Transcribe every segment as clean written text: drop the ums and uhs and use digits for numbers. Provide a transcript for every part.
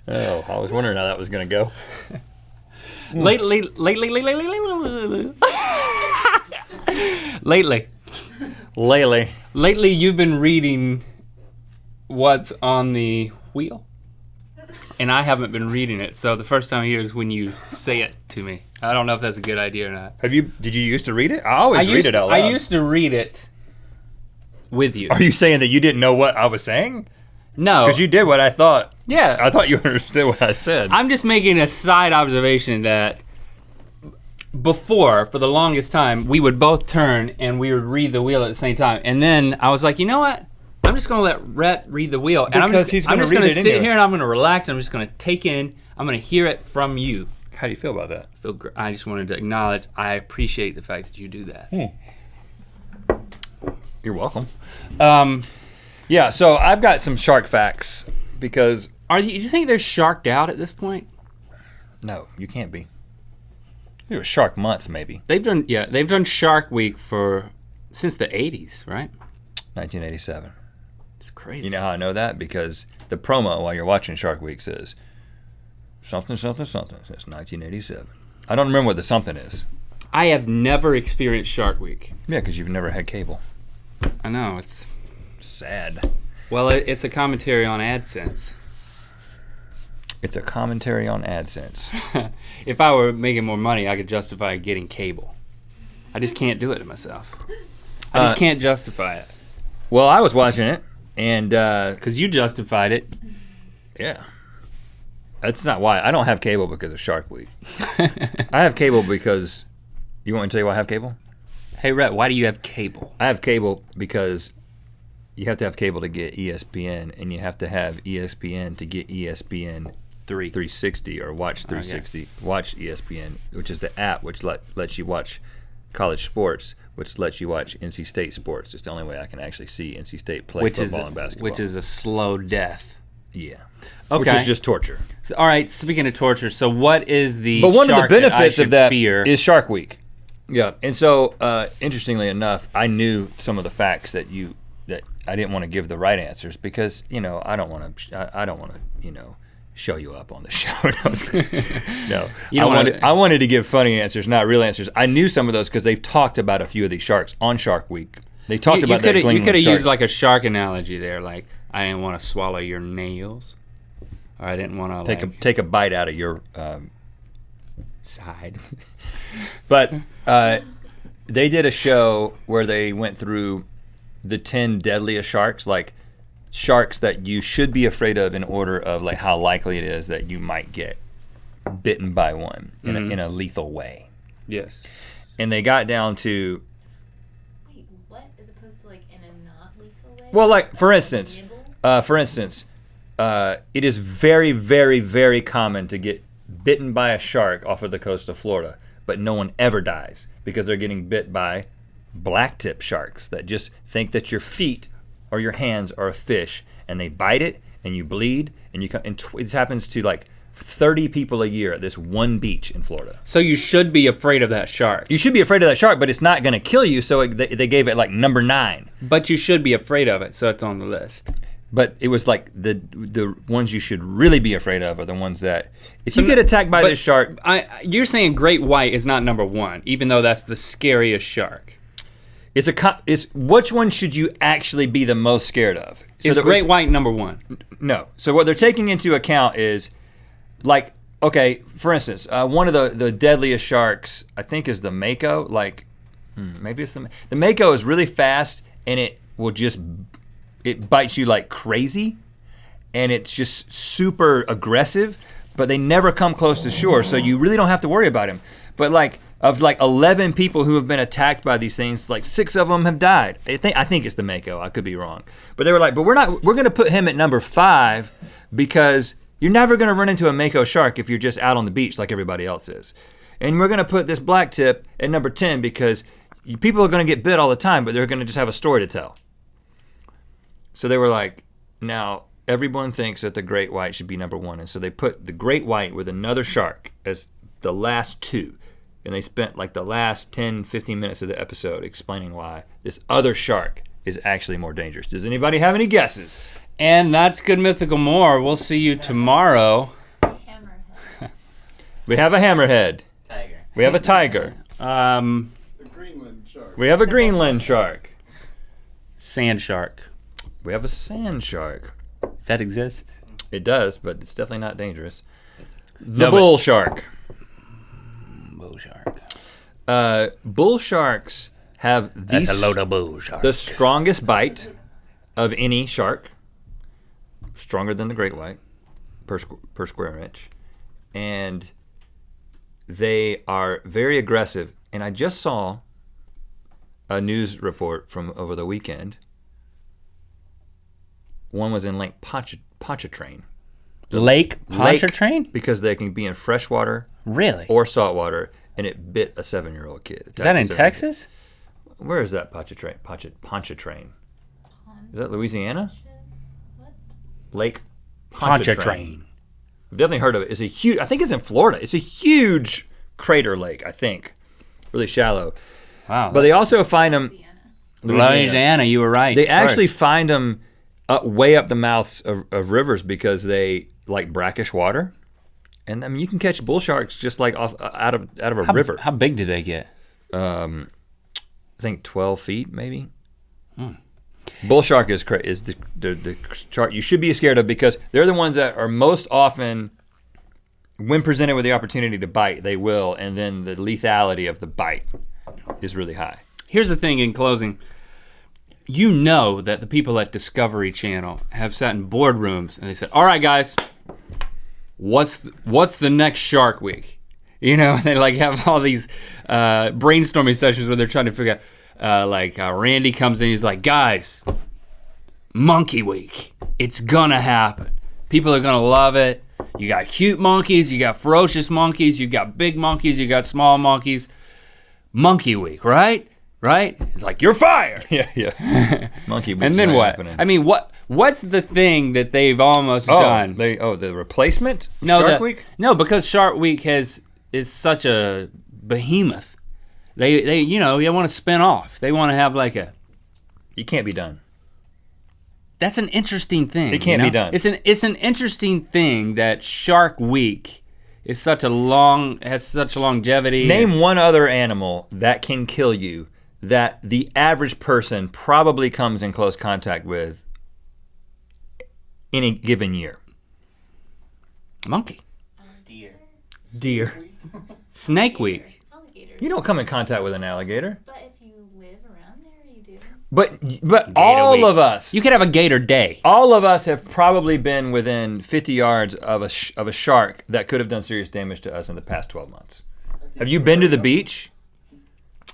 Oh, I was wondering how that was gonna go. Lately, you've been reading what's on the wheel, and I haven't been reading it. So the first time I hear is when you say it to me. I don't know if that's a good idea or not. Did you used to read it? I always read it out loud. I used to read it with you. Are you saying that you didn't know what I was saying? No. Because you did what I thought. Yeah. I thought you understood what I said. I'm just making a side observation that before, for the longest time, we would both turn and we would read the wheel at the same time. And then I was like, you know what? I'm just gonna let Rhett read the wheel. And because he's gonna sit here and I'm gonna relax. I'm just gonna take in, I'm gonna hear it from you. How do you feel about that? I feel great. I just wanted to acknowledge, I appreciate the fact that you do that. You're welcome. Yeah, so I've got some shark facts because... Do you think they're sharked out at this point? No, you can't be. It was Shark Month, maybe. They've done Shark Week since the 80s, right? 1987. It's crazy. You know how I know that? Because the promo while you're watching Shark Week says, something, something, something, since 1987. I don't remember what the something is. I have never experienced Shark Week. Yeah, because you've never had cable. I know, it's... sad. Well, it's a commentary on AdSense. It's a commentary on AdSense. If I were making more money, I could justify getting cable. I just can't do it to myself. I just can't justify it. Well, I was watching it, and... Because you justified it. Yeah. That's not why. I don't have cable because of Shark Week. I have cable because... You want me to tell you why I have cable? Hey, Rhett, why do you have cable? I have cable because you have to have cable to get ESPN, and you have to have ESPN to get ESPN 360 or Watch 360. Watch ESPN, which is the app which lets you watch college sports, which lets you watch NC State sports. It's the only way I can actually see NC State play football and basketball. Which is a slow death. Yeah. Okay. Which is just torture. So, all right, speaking of torture, so what is the But one of the benefits of that fear? is Shark Week. Yeah, and so interestingly enough, I knew some of the facts that I didn't want to give the right answers because I don't want to show you up on the show. No, I wanted to give funny answers, not real answers. I knew some of those because they've talked about a few of these sharks on Shark Week. They talked about that. You could have used like a shark analogy there, like I didn't want to swallow your nails, or I didn't want to take a bite out of your side. But they did a show where they went through the 10 deadliest sharks, like sharks that you should be afraid of in order of like how likely it is that you might get bitten by one in a lethal way. Yes. And they got down to... Wait, what? As opposed to like in a not lethal way? Well, like for instance, it is very, very, very common to get bitten by a shark off of the coast of Florida, but no one ever dies because they're getting bit by blacktip sharks that just think that your feet or your hands are a fish, and they bite it, and you bleed, and this happens to like 30 people a year at this one beach in Florida. So you should be afraid of that shark. You should be afraid of that shark, but it's not going to kill you, so they gave it like number 9. But you should be afraid of it, so it's on the list. But it was like the ones you should really be afraid of are the ones that, if you get attacked by this shark... You're saying great white is not number 1, even though that's the scariest shark. It's which one should you actually be the most scared of? Is great white number 1? No. So what they're taking into account is, like, okay, for instance, one of the deadliest sharks, I think, is the mako. Like, maybe it's the mako is really fast, and it bites you like crazy, and it's just super aggressive, but they never come close to shore, so you really don't have to worry about him. But like, of like 11 people who have been attacked by these things, like 6 of them have died. I think it's the mako, I could be wrong. But they were like, but we're gonna put him at number 5 because you're never gonna run into a mako shark if you're just out on the beach like everybody else is. And we're gonna put this blacktip at number 10 because people are gonna get bit all the time, but they're gonna just have a story to tell. So they were like, now everyone thinks that the great white should be number 1. And so they put the great white with another shark as the last 2. And they spent like the last 10, 15 minutes of the episode explaining why this other shark is actually more dangerous. Does anybody have any guesses? And that's Good Mythical More. We'll see you tomorrow. Hammerhead. We have a hammerhead. Tiger. We have a tiger. The Greenland shark. We have a Greenland shark. Sand shark. We have a sand shark. Does that exist? It does, but it's definitely not dangerous. The No, but- bull shark. Bull shark. Bull sharks have That's a load of bull shark. the strongest bite of any shark. Stronger than the great white per square inch. And they are very aggressive. And I just saw a news report from over the weekend. One was in Lake Pontchartrain. Lake Pontchartrain? Because they can be in freshwater Really? or saltwater, and it bit a 7-year-old kid. Is that in Texas? Where is that Pontchartrain? Is that Louisiana? What? Lake Pontchartrain. I've definitely heard of it. It's a huge, I think it's in Florida. It's a huge crater lake, I think. Really shallow. Wow. But they also find them, Louisiana, you were right. they actually find them way up the mouths of rivers because they like brackish water. And I mean, you can catch bull sharks just like out of a river. How big do they get? I think 12 feet maybe. Bull shark is the shark you should be scared of because they're the ones that are most often, when presented with the opportunity to bite, they will, and then the lethality of the bite is really high. Here's the thing in closing. You know that the people at Discovery Channel have sat in boardrooms and they said, all right guys, what's the next Shark Week? You know, they like have all these brainstorming sessions where they're trying to figure out, Randy comes in, he's like, guys, Monkey Week, it's gonna happen. People are gonna love it. You got cute monkeys, you got ferocious monkeys, you got big monkeys, you got small monkeys. Monkey Week, right? Right? It's like, you're fired. Yeah. Monkey Week's And then not what? happening. I mean, what's the thing that they've almost done? The replacement? No, Shark Week? No, because Shark Week is such a behemoth. They want to spin off. They want to have like a. You can't be done. That's an interesting thing. It can't be done. It's an interesting thing that Shark Week is has such a longevity. Name one other animal that can kill you that the average person probably comes in close contact with any given year. Monkey. Deer. Snake Week. Alligators. You don't come in contact with an alligator. But if you live around there, you do. But all Week. of us. You could have a gator day. All of us have probably been within 50 yards of a shark that could have done serious damage to us in the past 12 months. Have you been to the beach?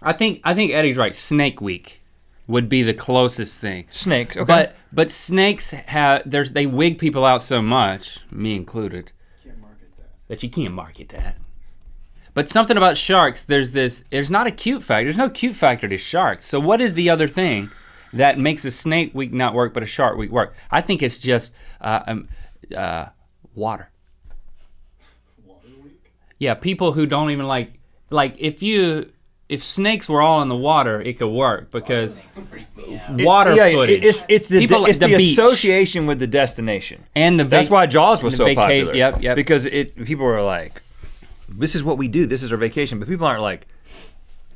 I think Eddie's right. Snake Week would be the closest thing. Snakes, okay. But snakes they wig people out so much, me included, Can't market that. that you can't market that. But something about sharks, there's not a cute factor. There's no cute factor to sharks. So what is the other thing that makes a Snake Week not work but a Shark Week work? I think it's just water. Water week? Yeah, people who don't even like if snakes were all in the water, it could work because water footage. It's the People like the beach. association with the destination. And That's why Jaws was the so popular. Yep. Because people were like, this is what we do. This is our vacation. But people aren't like,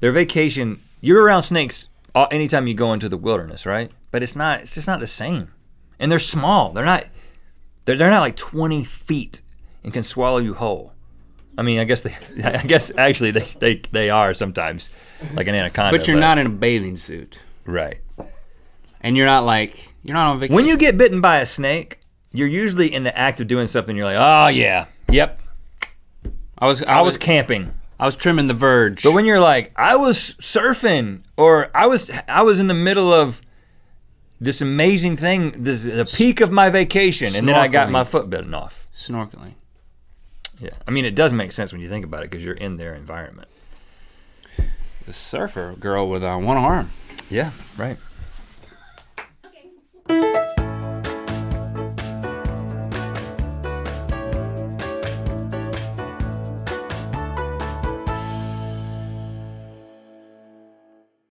their vacation, you're around snakes anytime you go into the wilderness, right? But it's just not the same. And they're small. They're not like 20 feet and can swallow you whole. I mean, I guess actually they are sometimes, like an anaconda. But you're not in a bathing suit. Right. And you're not on vacation. When you get bitten by a snake, you're usually in the act of doing something. You're like, oh yeah, yep. I was camping. I was trimming the verge. But when you're like, I was surfing, or I was in the middle of this amazing thing, the peak of my vacation, and then I got my foot bitten off. Snorkeling. Yeah, I mean, it does make sense when you think about it because you're in their environment. The surfer girl with one arm. Yeah, right.